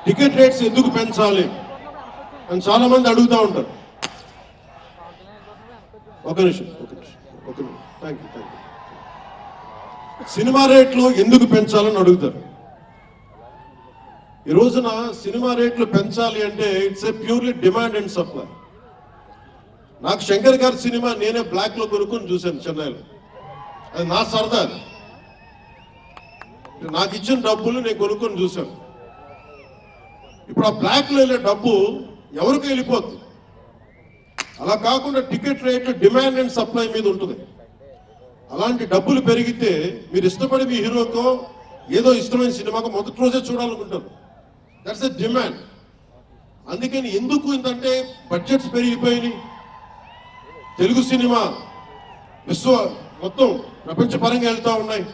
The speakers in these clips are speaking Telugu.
టికెట్ రేట్స్ ఎందుకు పెంచాలి అని చాలా మంది అడుగుతూ ఉంటారు. ఒక నిమిషం. Thank you. సినిమా రేట్లు ఎందుకు పెంచాలని అడుగుతారు. ఈ రోజున సినిమా రేట్లు పెంచాలి అంటే it's a purely demand and supply. నాకు శంకర్ గారి సినిమా నేనే బ్లాక్ లో కొనుక్కొని చూశాను చెన్నైలో. అది నా సరదా. నాకు ఇచ్చిన డబ్బులు నేను కొనుక్కొని చూశాను. ఇప్పుడు ఆ బ్లాక్ లో వెళ్ళే డబ్బు ఎవరికి వెళ్ళిపోతుంది. అలా కాకుండా టికెట్ రేట్లు డిమాండ్ అండ్ సప్లై మీద ఉంటుంది. అలాంటి డబ్బులు పెరిగితే మీరు ఇష్టపడి మీ హీరోకో ఏదో ఇష్టమైన సినిమాకో మొదటి రోజే చూడాలనుకుంటారు. That's a demand. అందుకని ఎందుకు ఇంతంటే బడ్జెట్స్ పెరిగిపోయినాయి. తెలుగు సినిమా మొత్తం ప్రపంచపరంగా వెళ్తూ ఉన్నాయి.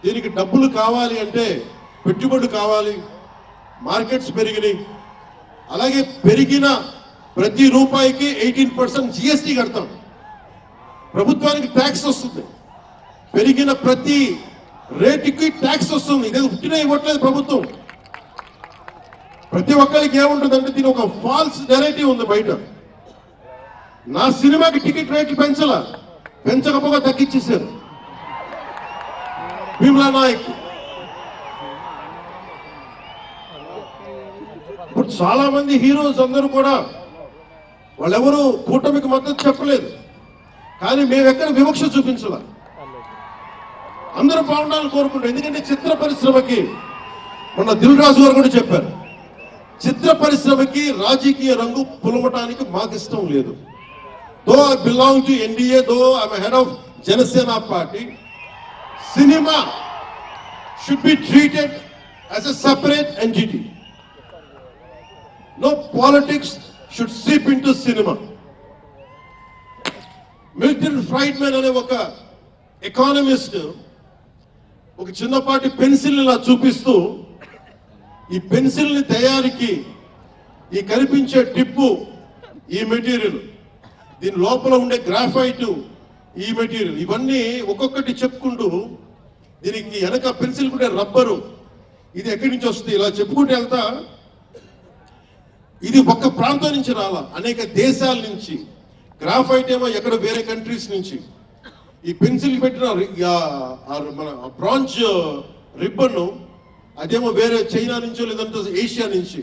దీనికి డబ్బులు కావాలి అంటే పెట్టుబడులు కావాలి. మార్కెట్స్ పెరిగినాయి. అలాగే పెరిగిన ప్రతి రూపాయికి 18% జిఎస్టీ కడతాం. ప్రభుత్వానికి ట్యాక్స్ వస్తుంది. పెరిగిన ప్రతి రేటుకి ట్యాక్స్ వస్తుంది. ఇది ఉట్టినా ఇవ్వట్లేదు ప్రభుత్వం. ప్రతి ఒక్కరికి ఏముంటుందంటే దీని ఒక ఫాల్స్ నెరేటివ్ ఉంది బయట. నా సినిమాకి టికెట్ రేట్లు పెంచకపోగా తగ్గించేశారు. భీమ్లా నాయక్ ఇప్పుడు చాలా మంది హీరోస్ అందరూ కూడా వాళ్ళెవరూ కూటమికి మద్దతు చెప్పలేదు. కానీ మేమెక్కడ వివక్ష చూపించాల. అందరూ బాగుండాలని కోరుకుంటాం. ఎందుకంటే చిత్ర పరిశ్రమకి మొన్న దిల్ రాజు గారు కూడా చెప్పారు, చిత్ర పరిశ్రమకి రాజకీయ రంగు పులమటానికి మాకు ఇష్టం లేదు. Though I belong to NDA, though I'm head of Janasena party, cinema should be treated as a separate entity. No politics should seep into cinema. Milton Friedman అనే ఒక ఎకానమిస్ట్ ఒక చిన్నపాటి పెన్సిల్ ఇలా చూపిస్తూ, ఈ పెన్సిల్ ని తయారీకి ఈ కనిపించే టిప్పు ఈ మెటీరియల్, దీని లోపల ఉండే గ్రాఫైట్ ఈ మెటీరియల్, ఇవన్నీ ఒక్కొక్కటి చెప్పుకుంటూ దీనికి వెనక పెన్సిల్ కూడా రబ్బరు, ఇది ఎక్కడి నుంచి వస్తుంది ఇలా చెప్పుకుంటూ వెళ్తా. ఇది ఒక్క ప్రాంతం నుంచి రాలా, అనేక దేశాల నుంచి. గ్రాఫైట్ ఏమో ఎక్కడ వేరే కంట్రీస్ నుంచి. ఈ పెన్సిల్ పెట్టిన మన బ్రాంజ్ రిబ్బన్ అదేమో వేరే చైనా నుంచో లేదంటే ఏషియా నుంచి.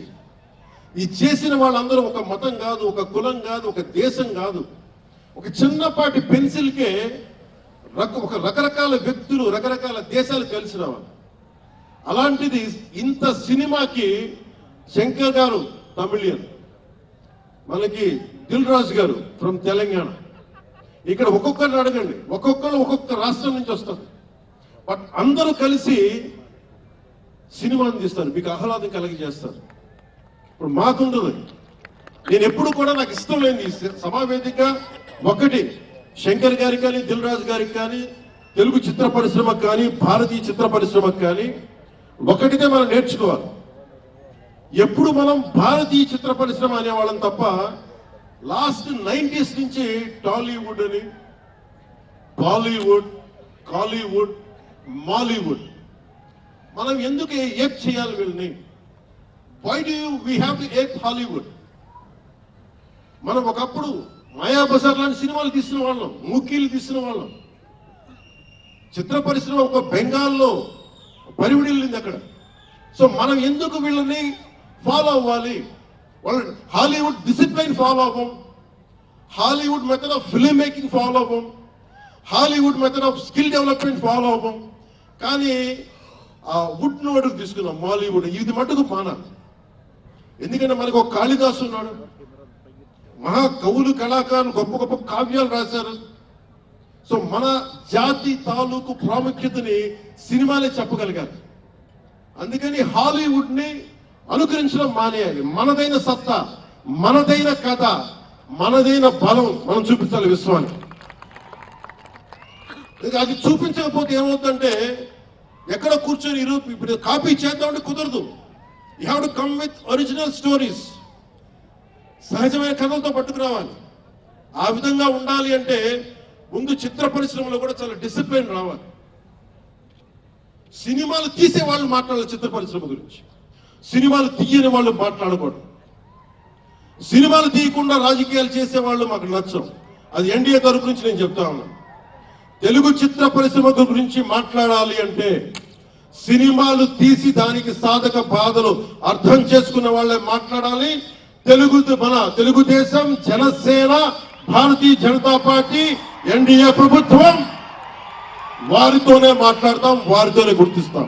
ఈ చేసిన వాళ్ళందరూ ఒక మతం కాదు, ఒక కులం కాదు, ఒక దేశం కాదు. ఒక చిన్నపాటి పెన్సిల్కే ఒక రకరకాల వ్యక్తులు, రకరకాల దేశాలు కలిసి రావాలి. అలాంటిది ఇంత సినిమాకి శంకర్ గారు తమిళియన్, మనకి దిల్ రాజు గారు ఫ్రమ్ తెలంగాణ. ఇక్కడ ఒక్కొక్కరిని అడగండి, ఒక్కొక్కరు ఒక్కొక్క రాష్ట్రం నుంచి వస్తారు. బట్ అందరూ కలిసి సినిమాని తీస్తారు, మీకు ఆహ్లాదం కలిగజేస్తారు. ఇప్పుడు మాకుండదు. నేను ఎప్పుడు కూడా నాకు ఇష్టం లేని సమావేదిక ఒకటి శంకర్ గారికి కానీ, దిల్ రాజు గారికి కానీ, తెలుగు చిత్ర పరిశ్రమకు కానీ, భారతీయ చిత్ర పరిశ్రమకు కానీ ఒకటిదే మనం నేర్చుకోవాలి. ఎప్పుడు మనం భారతీయ చిత్ర పరిశ్రమ అనేవాళ్ళం తప్ప లాస్ట్ 90s నుంచి టాలీవుడ్ అని, బాలీవుడ్, కాలీవుడ్, మాలీవుడ్ మనం ఎందుకు ఏప్ చేయాలి వీళ్ళని? Why do we have to ape Hollywood? మనం ఒకప్పుడు మాయాబజార్ లాంటి సినిమాలు తీసిన వాళ్ళం, మూకీలు తీసిన వాళ్ళం. చిత్ర పరిశ్రమ ఒక బెంగాల్లో పరివిడిల్లింది అక్కడ. సో మనం ఎందుకు వీళ్ళని ఫాలో అవ్వాలి? వాళ్ళు హాలీవుడ్ డిసిప్లైన్ ఫాలో అవ్వం, Hollywood method of film making follow అవ్వం, Hollywood method of skill development follow అవ్వం. కానీ ఆ వుడ్ ను అడుగు తీసుకున్నాం మాలీవుడ్. ఇది మటుకు మాన. ఎందుకంటే మనకు ఒక కాళిదాసు ఉన్నాడు, మహా కవులు, కళాకారులు గొప్ప గొప్ప కావ్యాలు రాశారు. సో మన జాతి తాలూకు ప్రాముఖ్యతని సినిమాలే చెప్పగలిగారు. అందుకని హాలీవుడ్ ని అనుకరించడం మానేయాలి. మనదైన సత్తా, మనదైన కథ, మనదైన బలం మనం చూపించాలి విశ్వానికి. అది చూపించకపోతే ఏమవుతుందంటే ఎక్కడ కూర్చొని ఇప్పుడు కాపీ చేద్దామంటే కుదరదు. You have to come with original stories. సహజమైన కథలతో పట్టుకురావాలి. ఆ విధంగా ఉండాలి అంటే ముందు చిత్ర పరిశ్రమలో కూడా చాలా డిసిప్లిన్ రావాలి. సినిమాలు తీసే వాళ్ళు మాట్లాడాలి చిత్ర పరిశ్రమ గురించి. సినిమాలు తీయని వాళ్ళు మాట్లాడకూడదు. సినిమాలు తీయకుండా రాజకీయాలు చేసే వాళ్ళు మాకు నచ్చం. అది ఎన్డీఏ తరపు నుంచి నేను చెప్తా ఉన్నాను. తెలుగు చిత్ర పరిశ్రమ గురించి మాట్లాడాలి అంటే సినిమాలు తీసి దానికి సాధక బాధలు అర్థం చేసుకున్న వాళ్ళే మాట్లాడాలి. మన తెలుగుదేశం, జనసేన, భారతీయ జనతా పార్టీ, ఎన్డీఏ ప్రభుత్వం వారితోనే మాట్లాడతాం, వారితోనే గుర్తిస్తాం.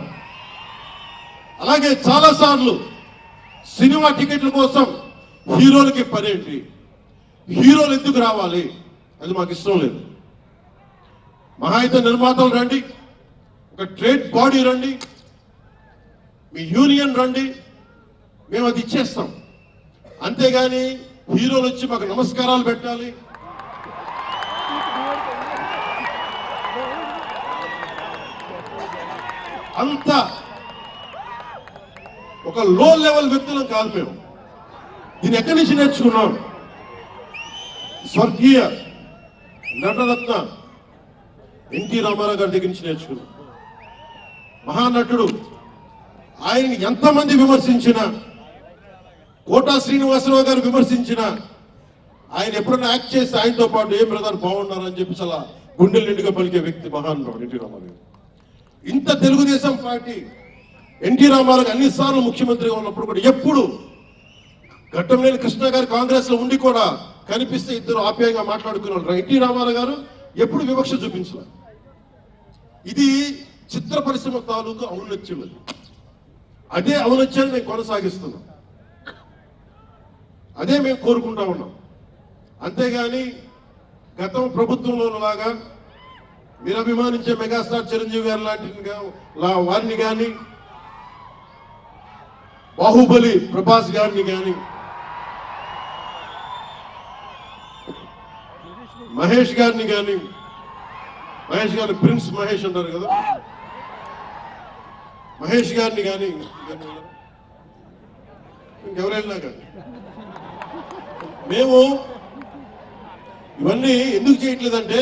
అలాగే చాలా సార్లు సినిమా టికెట్ల కోసం హీరోలకి పనేంటి, హీరోలు ఎందుకు రావాలి, అది మాకు ఇష్టం లేదు. మహా అయితే నిర్మాతలు రండి, ఒక ట్రేడ్ బాడీ రండి, మీ యూనియన్ రండి, మేము అది ఇచ్చేస్తాం. అంతేగాని హీరోలు వచ్చి మాకు నమస్కారాలు పెట్టాలి, అంత ఒక లో లెవెల్ వ్యక్తులం కాదు మేము. దీన్ని ఎక్కడి నుంచి నేర్చుకున్నాం? స్వర్గీయ నటరత్న ఎన్టీ రామారావు గారి దగ్గర నుంచి నేర్చుకున్నాం. మహానటుడు, ఆయన్ని ఎంతమంది విమర్శించినా, కోటా శ్రీనివాసరావు గారు విమర్శించినా, ఆయన ఎప్పుడన్నా యాక్ట్ చేసి ఆయనతో పాటు ఏం బ్రదర్ బాగున్నారని చెప్పి చాలా గుండెలు నిండుగా పలికే వ్యక్తి మహానుభావుడు ఎన్టీ రామారావు. ఇంత తెలుగుదేశం పార్టీ ఎన్టీ రామారావు అన్నిసార్లు ముఖ్యమంత్రిగా ఉన్నప్పుడు కూడా ఎప్పుడు ఘట్టంనేని కృష్ణ గారు కాంగ్రెస్ లో ఉండి కూడా కనిపిస్తే ఇద్దరు ఆప్యాయంగా మాట్లాడుకున్నారు. ఎన్టీ రామారావు గారు ఎప్పుడు వివక్ష చూపించలేదు. ఇది చిత్ర పరిశ్రమ తాలూకు ఔన్నత్యం. అదే ఔన్నత్యాన్ని మేము కొనసాగిస్తున్నాం, అదే మేము కోరుకుంటా ఉన్నాం. అంతేగాని గతం ప్రభుత్వంలో లాగా మీరు అభిమానించే మెగాస్టార్ చిరంజీవి గారు లాంటి వారిని కానీ, బాహుబలి ప్రభాస్ గారిని కానీ, మహేష్ గారిని కానీ, మహేష్ గారిని ప్రిన్స్ మహేష్ అంటారు కదా, మహేష్ గారిని కానీ, ఇంకెవరైనా కానీ మేము ఇవన్నీ ఎందుకు చేయట్లేదంటే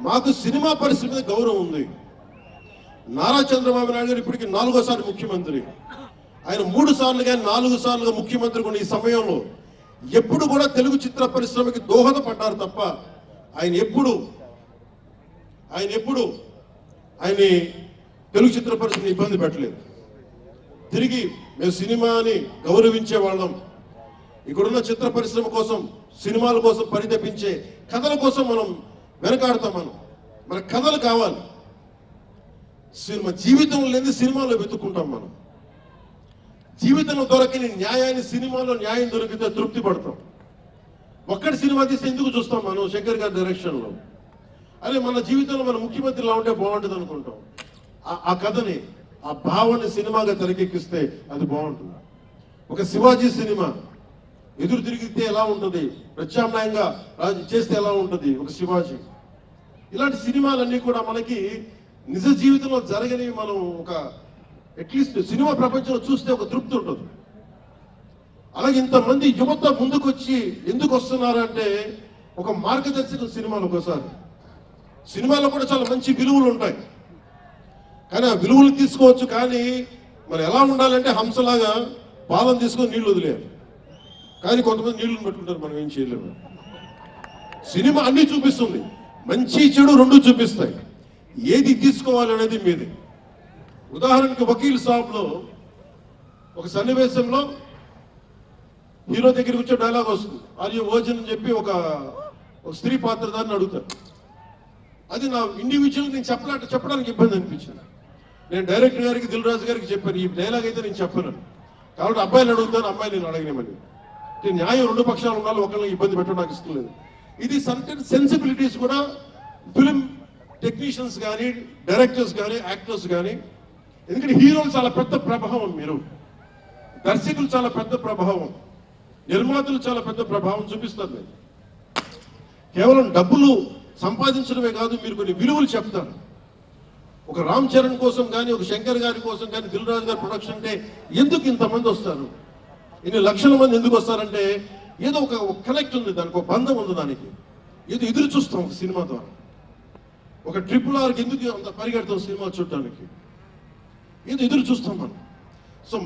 మాకు సినిమా పరిశ్రమ మీద గౌరవం ఉంది. నారా చంద్రబాబు నాయుడు గారు ఇప్పటికి 4వ సారి ముఖ్యమంత్రి. ఆయన 3 సార్లు కానీ 4 సార్లుగా ముఖ్యమంత్రి కొన్ని ఈ సమయంలో ఎప్పుడు కూడా తెలుగు చిత్ర పరిశ్రమకి దోహదపడ్డారు తప్ప ఆయన ఎప్పుడు తెలుగు చిత్ర పరిశ్రమని ఇబ్బంది పెట్టలేదు. తిరిగి మేము సినిమాని గౌరవించే వాళ్ళం. ఇక్కడున్న చిత్ర పరిశ్రమ కోసం, సినిమాల కోసం పరితపించే కథల కోసం మనం వెనకాడతాం. మన కథలు కావాలి. సినిమా జీవితంలో లేని సినిమాలో వెతుక్కుంటాం. మనం జీవితంలో దొరకని న్యాయాన్ని సినిమాలో న్యాయం దొరికితే తృప్తి పడతాం. ఒక్కటి సినిమా తీస్తే ఎందుకు చూస్తాం మనం? శంకర్ గారి డైరెక్షన్ లో అరే మన జీవితంలో మన ముఖ్యమంత్రిలా ఉంటే బాగుంటుంది అనుకుంటాం. ఆ కథని, ఆ భావాన్ని సినిమాగా తెరకెక్కిస్తే అది బాగుంటుంది. ఒక శివాజీ సినిమా ఎదురు తిరిగితే ఎలా ఉంటుంది, ప్రత్యామ్నాయంగా చేస్తే ఎలా ఉంటుంది ఒక శివాజీ. ఇలాంటి సినిమాలన్నీ కూడా మనకి నిజ జీవితంలో జరగని మనం ఒక అట్లీస్ట్ సినిమా ప్రపంచంలో చూస్తే ఒక తృప్తి ఉంటుంది. అలాగే ఇంతమంది యువత ముందుకు వచ్చి ఎందుకు వస్తున్నారంటే ఒక మార్గదర్శకం సినిమాలు. ఒకసారి సినిమాలో కూడా చాలా మంచి విలువలు ఉంటాయి, కానీ ఆ విలువలు తీసుకోవచ్చు. కానీ మరి ఎలా ఉండాలంటే హంసలాగా పాలన తీసుకొని నీళ్లు వదిలేయాలి. కానీ కొంతమంది నీళ్లను పెట్టుకుంటారు, మనం ఏం చేయలేము. సినిమా అన్ని చూపిస్తుంది, మంచి చెడు రెండు చూపిస్తాయి. ఏది తీసుకోవాలనేది మీది. ఉదాహరణకి వకీల్ సాబ్లో ఒక సన్నివేశంలో హీరో దగ్గరికి వచ్చే డైలాగ్ వస్తుంది, ఆర్ యు వర్జిన్ అని చెప్పి ఒక స్త్రీ పాత్రధారిని అడుగుతారు. అది నా ఇండివిజువల్ నేను చెప్పడానికి ఇబ్బంది అనిపించింది. నేను డైరెక్టర్ గారికి, దిల్ రాజు గారికి చెప్పాను, ఈ డైలాగ్ అయితే నేను చెప్పను. కాబట్టి అబ్బాయిలు అడుగుతాను, అమ్మాయిలు నేను అడగనేమని. న్యాయం రెండు పక్షాలు ఉండాలి, ఒకళ్ళని ఇబ్బంది పెట్టడం నాకు ఇష్టం లేదు. ఇది సర్టెన్ సెన్సిబిలిటీస్ కూడా ఫిలిం టెక్నీషియన్స్ కానీ, డైరెక్టర్స్ కానీ, యాక్టర్స్ కానీ, ఎందుకంటే హీరోలు చాలా పెద్ద ప్రభావం, మీరు దర్శకులు చాలా పెద్ద ప్రభావం, నిర్మాతలు చాలా పెద్ద ప్రభావం చూపిస్తారు. మీరు కేవలం డబ్బులు సంపాదించడమే కాదు, మీరు కొన్ని విలువలు చెప్తారు. ఒక రామ్ చరణ్ కోసం కానీ, ఒక శంకర్ గారి కోసం కానీ, దిల్ రాజు గారి ప్రొడక్షన్ అంటే ఎందుకు ఇంతమంది వస్తారు, ఇన్ని లక్షల మంది ఎందుకు వస్తారంటే ఏదో ఒక కనెక్ట్ ఉంది, దానికి ఒక బంధం ఉంది, దానికి ఏదో ఎదురు చూస్తాం ఒక సినిమా ద్వారా. ఒక RRRకి ఎందుకు అంత పరిగెడతాం సినిమా చూడటానికి, ఏదో ఎదురు చూస్తాం మనం. సో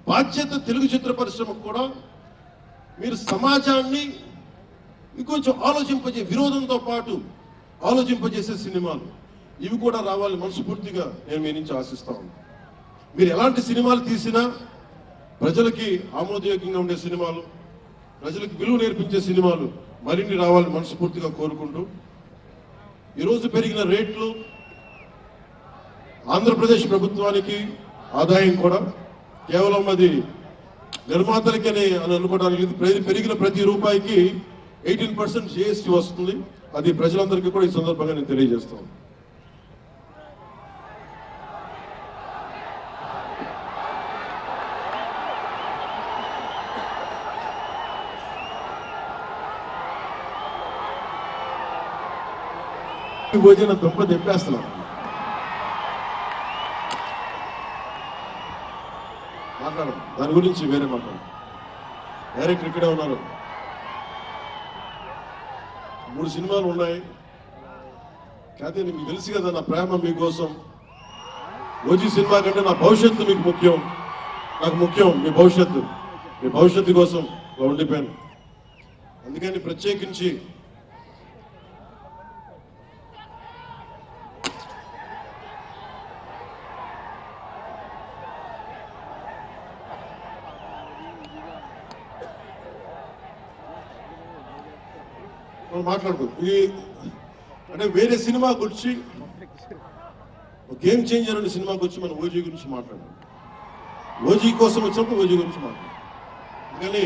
బాధ్యత తెలుగు చిత్ర పరిశ్రమకు కూడా మీరు సమాజాన్ని ఇంకొంచెం విరోధంతో పాటు ఆలోచింపజేసే సినిమాలు ఇవి కూడా రావాలి మనస్ఫూర్తిగా నేను మీ నుంచి ఆశిస్తా ఉన్నాను. మీరు ఎలాంటి సినిమాలు తీసినా ప్రజలకి ఆమోదయోగ్యంగా ఉండే సినిమాలు, ప్రజలకు విలువ నేర్పించే సినిమాలు మరిన్ని రావాలని మనస్ఫూర్తిగా కోరుకుంటూ, ఈరోజు పెరిగిన రేట్లు ఆంధ్రప్రదేశ్ ప్రభుత్వానికి ఆదాయం కూడా కేవలం అది నిర్మాతలకనే అని అనుకోవడానికి పెరిగిన ప్రతి రూపాయికి 18% GST వస్తుంది. అది ప్రజలందరికీ కూడా ఈ సందర్భంగా నేను తెలియజేస్తాను. భోజన దుంప తెప్పేస్తున్నాను. మాట్లాడడం దాని గురించి వేరే మాట్లాడు. డైరెక్టర్ ఇక్కడే ఉన్నారు. 3 సినిమాలు ఉన్నాయి. కాదే మీకు తెలుసు కదా నా ప్రేమ మీకోసం. ఓజీ సినిమా కంటే నా భవిష్యత్తు మీకు ముఖ్యం, నాకు ముఖ్యం మీ భవిష్యత్తు. మీ భవిష్యత్తు కోసం ఉండిపోయాను. అందుకని ప్రత్యేకించి మాట్లాడుకోదు. ఇది అంటే వేరే సినిమా గురించి, గేమ్ చేంజర్ అనే సినిమా గురించి మనం ఓజీ గురించి మాట్లాడాలి. ఓజీ కోసం వచ్చినప్పుడు ఓజీ గురించి మాట్లాడాలి. కానీ